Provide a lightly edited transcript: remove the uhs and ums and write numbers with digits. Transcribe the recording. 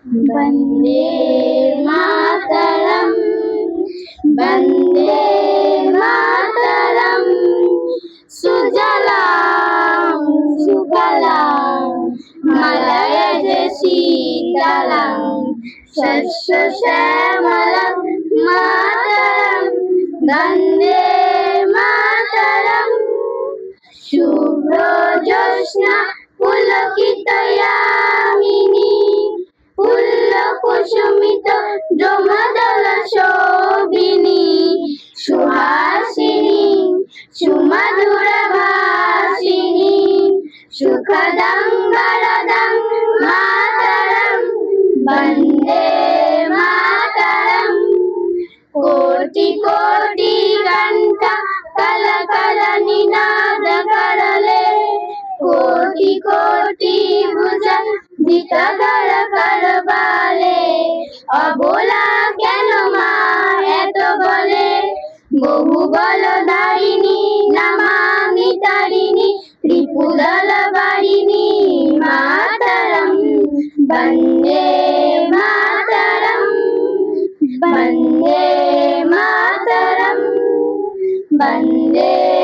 वन्दे मातरम् वन्दे मातरम् सुजलां सुफलां मलयज शीतलां शस्यश्यामलं मातरं वन्दे मातरम् शुभ्रज्योत्स्ना पुलकितयामिनी पुल्लकुसुमित द्रुमदलशोभिनी सुहासिनी सुमधुरभाषिणी सुखदं वरदं मातरं वन्दे मातरम् कोटि कोटि घंटा कल कल निनाद करले कोटि कोटि भुजा দিতাগার কারবালে অবলা কেন মা এত বলে বহু বলধারিণী নমামি তারিণী ত্রিপুদল বারিণী মাতরম বন্দে মাতরম বন্দে মাতরম বন্দে